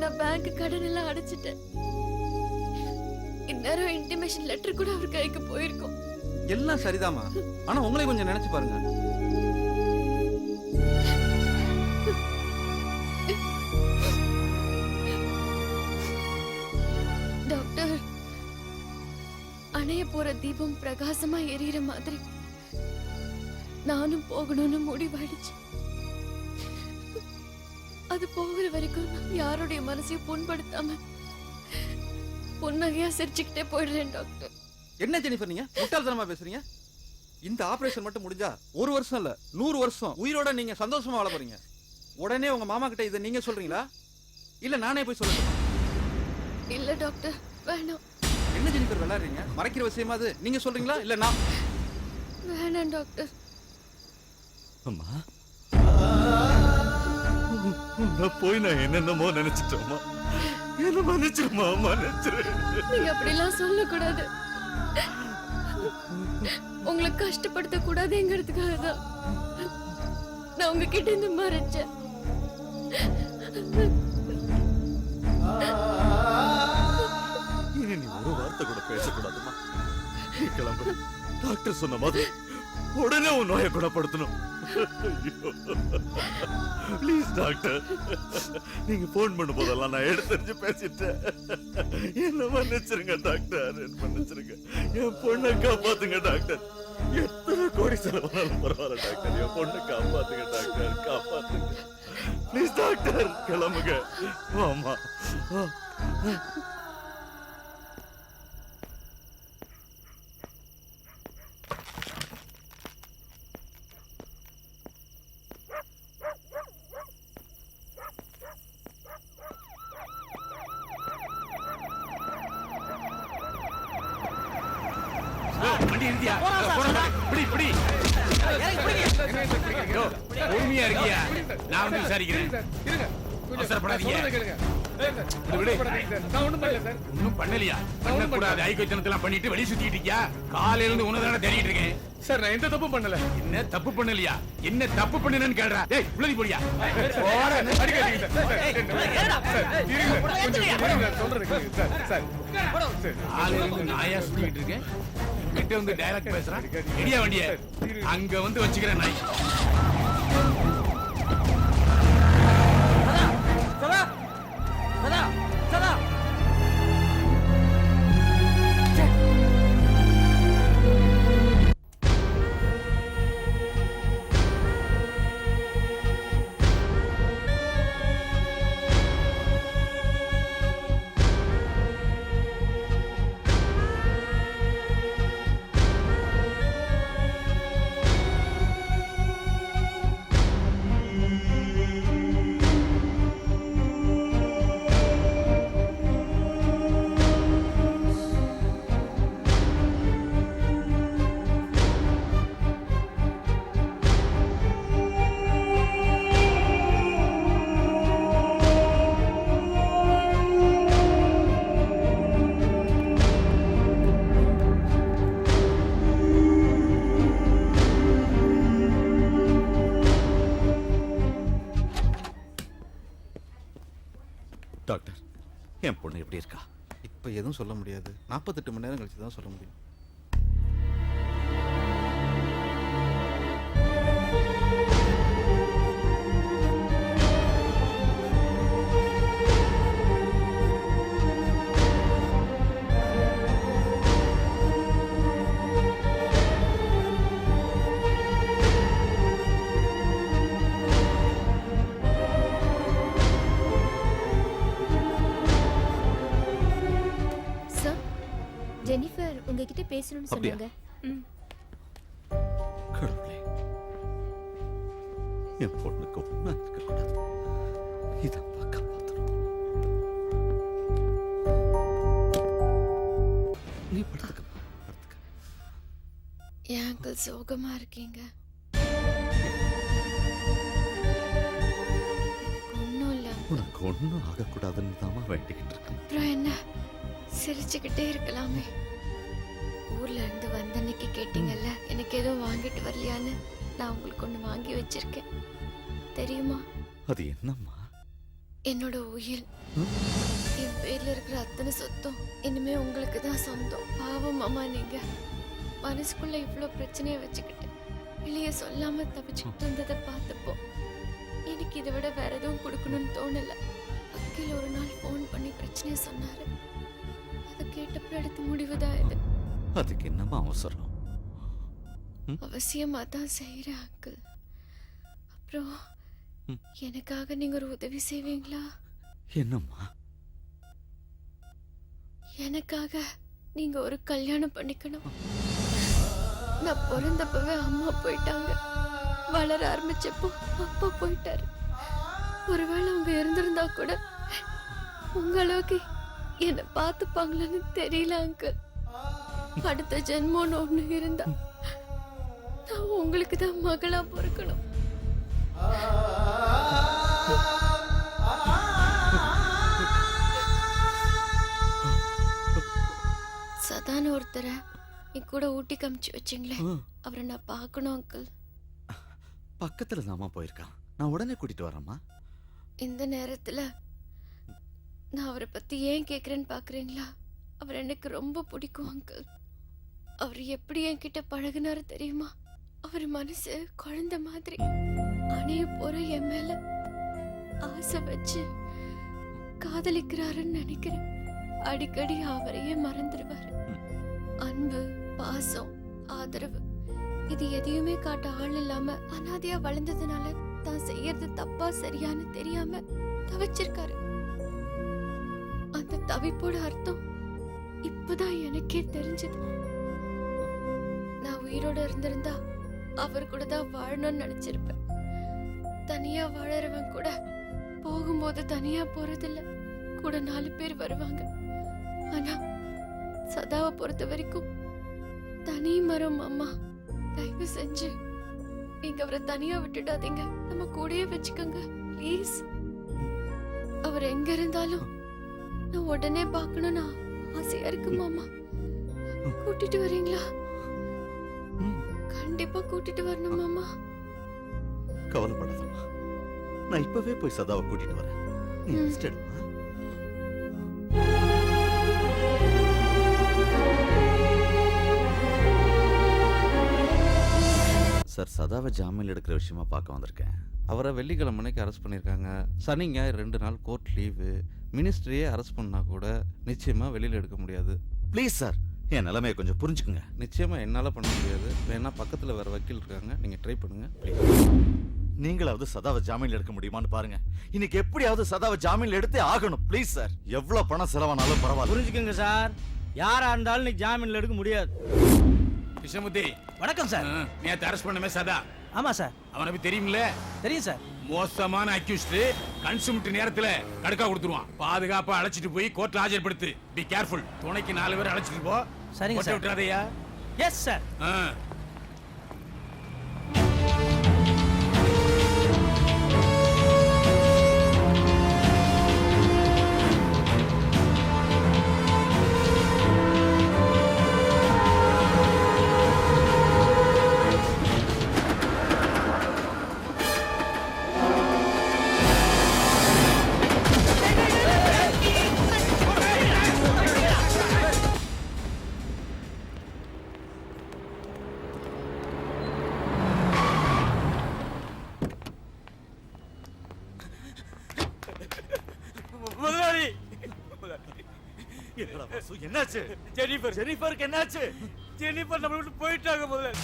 நான் பேங்க் கடன் எல்லாம் அடைச்சிட்டேன். இந்நேரம் இன்டிமேஷன் லெட்டர் கூட அவர் கைக்கு போயிருக்கும். எல்லாம் சரிதாமா, ஆனா உங்களை கொஞ்சம் நினைச்சு பாருங்க. டாக்டர், அணைய போற தீபம் பிரகாசமா எரியற மாதிரி நானும் போகணும்னு முடிவாயிடுச்சு. அது போகிற வரைக்கும் யாருடைய மனசையும் புண்படுத்தாம புன்னகையா சிரிச்சுக்கிட்டே போயிடுறேன் டாக்டர். என்ன ஜெனிஃபர் நீங்க முட்டாள்தனமா பேசுறீங்க? இந்த ஆபரேஷன் மட்டும் முடிஞ்சா 1 வருஷம் இல்ல 100 வருஷம் உயிரோட நீங்க சந்தோஷமா வாழ போறீங்க. உடனே உங்க மாமா கிட்ட இதை நீங்க சொல்றீங்களா இல்ல நானே போய் சொல்லட்டுமா? இல்ல டாக்டர், வேணாம். என்ன ஜெனிஃபர் விளையாடுறீங்க? மறைக்கிற விஷயமா அது நீங்க சொல்றீங்களா இல்ல நான்? வேணாம் டாக்டர். அம்மா, போய் நான் என்னென்னமோ நினைச்சிட்டோமா, என்ன மன்னிச்சிருமா, மன்னிச்சிரு. நீங்க அப்படிலாம் சொல்லக்கூடாது. உங்களை கஷ்டப்படுத்த கூடாதுங்கிறதுக்காக தான் நான் உங்ககிட்ட இருந்து மறைச்சேன். இனி நீ ஒரு வார்த்தை கூட பேசக்கூடாதுமா. நீ கிளம்பு. டாக்டர் சொன்ன மாதிரி உடனே உன் நோயை குணப்படுத்தணும். ப்ளீஸ் டாக்டர், நீங்க போன் பண்ணும் போதெல்லாம் நான் எடுத்தறிஞ்சு பேசிட்டேன். என்ன மன்னிச்சிருங்க டாக்டர், என்ன மன்னிச்சிருங்க. என் பொண்ணை காப்பாத்துங்க டாக்டர். எத்தனை கோடி செலவானாலும் பரவாயில்ல டாக்டர், என் பொண்ணை காப்பாத்துங்க டாக்டர், காப்பாத்துங்க ப்ளீஸ் டாக்டர். கிளம்புங்க. ஆமா. பொறுமையா இருக்கியா? நான் வந்து விசாரிக்கிறேன். ஒன்னும் பண்ணலையா? பண்ணக்கூடாது ஐக்கியத்தனத்தெல்லாம் பண்ணிட்டு வெளியே சுத்திட்டு இருக்கியா? காலையில இருந்து உனதான தேடிட்டு இருக்கேன். சார், நான் எந்த தப்பு பண்ணல. என்ன தப்பு பண்ணலையா? என்ன தப்பு பண்ணுனேன்னு கேள்றா? டேய் உள்ளதி போடியா? காலையில இருந்து நாயா சுத்திட்டு இருக்கேன். கிட்ட வந்து டைரக்ட் பேசுறான். எடியா வண்டிய அங்க வந்து வச்சுக்கிறேன் நாய். சதா சதா சதா டாக்டர், என் பொண்ணு எப்படி இருக்கா? இப்ப எதுவும் சொல்ல முடியாது. 48 மணி நேரம் கழிச்சு தான் சொல்ல முடியும். ஜெனிஃபர் உங்ககிட்ட பேசணும்னு சொன்னாங்க. கடவுளே, என் பொண்ணுக்கு ஒண்ணா இருக்கக்கூடாது. இதான் காப்பாற்றணும். நீ படுத்துக்க. என் அங்கிள் சோகமா இருக்கீங்க. ஒன்னும் இல்ல. உனக்கு ஒன்னும் ஆகக்கூடாதுன்னு தான் வேண்டிக்கிட்டு இருக்கேன். அப்புறம் என்ன, சிரிச்சுக்கிட்டே இருக்கலாமே. ஊர்ல இருந்து வந்த அன்னைக்கு கேட்டீங்கல்ல எனக்கு ஏதோ வாங்கிட்டு வரலையான்னு, நான் உங்களுக்கு ஒண்ணு வாங்கி வச்சிருக்கேன். தெரியுமா? அது என்னம்மா? என்னோட உயிர் என் பேர்ல இருக்கிற அத்தனை சொத்தும் இனிமே உங்களுக்கு தான் சொந்தம். பாவம் மாமா, நீங்க மனசுக்குள்ள இவ்வளோ பிரச்சனையை வச்சுக்கிட்டு வெளியே சொல்லாம தப்பிச்சுக்கிட்டு இருந்ததை பார்த்தப்போ எனக்கு இதை விட வேற எதுவும் கொடுக்கணும்னு தோணல. வக்கீல் ஒரு நாள் ஃபோன் பண்ணி பிரச்சனையை சொன்னாரு. அதை கேட்டப்ப எடுத்த முடிவுதான் இது. அதுக்கு என்னமா அவசரம்? அவசியமா தான் செய்யறேன் அங்கிள். அப்புறம் எனக்காக நீங்க ஒரு உதவி செய்வீங்களா? என்னம்மா? எனக்காக நீங்க ஒரு கல்யாணம் பண்ணிக்கணும். நான் பிறந்தப்பவே அம்மா போயிட்டாங்க. வளர ஆரம்பிச்சப்போ அப்பா போயிட்டாரு. ஒருவேளை அவங்க இருந்திருந்தா கூட உங்க அளவுக்கு என்ன பார்த்துப்பாங்களான்னு தெரியல அங்கிள். அடுத்த ஜென்மம்னு ஒண்ணு இருந்தா நான் உங்களுக்கு தான் மகளா பிறக்கணும். சதான ஒருத்தரை என் கூட ஊட்டி காமிச்சு வச்சிங்களே, அவரை நான் பார்க்கணும் அங்கிள். பக்கத்துல தாமா போயிருக்கான். நான் உடனே கூட்டிட்டு வரேம்மா. இந்த நேரத்துல நான் அவரை பத்தி ஏன் கேக்குறேன்னு பாக்குறீங்களா? அவர் எனக்கு ரொம்ப பிடிக்கும் அங்கிள். அவர் எப்படி என்கிட்ட பழகுனாரு தெரியுமா? அவர் மனசு குழந்தை மாதிரி. அணைய போற என் மேல ஆசை வச்சு காதலிக்கிறாருன்னு நினைக்கிறேன். அடிக்கடி அவரையே மறந்துடுவாரு. அன்பு, பாசம், ஆதரவு இது எதையுமே காட்ட ஆள் இல்லாம அனாதையா வளர்ந்ததுனால தான் செய்யறது தப்பா சரியான்னு தெரியாம தவிச்சிருக்காரு. அந்த தவிப்போட அர்த்தம் இப்பதான் எனக்கே தெரிஞ்சது. நான் உயிரோட இருந்திருந்தா அவர் கூட தான் வாழணும்னு நினைச்சிருப்பேன். தனியா வாழறவன் கூட போகும்போது தனியா போறதில்ல, கூட 4 பேர் வருவாங்க. ஆனா சதாவை பொறுத்த வரைக்கும் தனி மரம். அம்மா, தயவு செஞ்சு நீங்க அவரை தனியா விட்டுடாதீங்க. நம்ம கூடயே வச்சுக்கோங்க ப்ளீஸ். அவர் எங்க இருந்தாலும் நான் உடனே பார்க்கணும்னு ஆசையா இருக்கு மாமா. கூட்டிட்டு வரீங்களா? கண்டிப்பா கூட்டிட்டு வரணும் மாமா. கவலைப்படாதம்மா, நான் இப்பவே போய் சதாவை கூட்டிட்டு வரேன். நீ ரெஸ்ட் எடுமா. சார், சதாவை ஜாமீன் எடுக்கிற விஷயமா பார்க்க வந்திருக்கேன். அவரை வெள்ளிக்கிழமை அன்னைக்கு அரெஸ்ட் பண்ணியிருக்காங்க. சனி ஞாயிறு 2 நாள் கோர்ட் லீவு. மினிஸ்ட்ரியே அரெஸ்ட் பண்ணா கூட நிச்சயமா வெளியில எடுக்க முடியாது. ப்ளீஸ் சார், என் நிலைமையை கொஞ்சம் புரிஞ்சுக்குங்க. நிச்சயமா என்னால பண்ண முடியாது. வேணா பக்கத்துல வேற வக்கீல் இருக்காங்க, நீங்க ட்ரை பண்ணுங்க ப்ளீஸ். நீங்களாவது சதாவை ஜாமீன்ல எடுக்க முடியுமான்னு பாருங்க. இன்னைக்கு எப்படியாவது சதாவை ஜாமீன்ல எடுத்தே ஆகணும். ப்ளீஸ் சார், எவ்வளவு பணம் செலவானாலும் பரவாயில்ல. புரிஞ்சுக்கோங்க சார், யாரா இருந்தாலும் நீ ஜாமீன்ல எடுக்க முடியாது. கிருஷ்ணமூர்த்தி, வணக்கம் சார். நேத்து அரெஸ்ட் பண்ணமே சதா. ஆமா சார். அவனை பத்தி தெரியுமில்ல? தெரியும் சார். மோசமான அக்யூஸ்ட். கன்சூம்ட் நேரத்துல கடுக்கா கொடுத்துருவான். பாதுகாப்பா அழைச்சிட்டு போய் கோர்ட்ல ஆஜர்படுத்து. Be careful. துணைக்கு 4 பேர் அழைச்சிட்டு போ. சரிங்க சார். விட்டுறாதையா? Yes sir. முதலாளி, என்னடா வாசு, என்னாச்சு? ஜெனிஃபருக்கு என்னாச்சு? ஜெனிஃபர் நம்மளை விட்டு போயிட்டாங்க முதலாளி.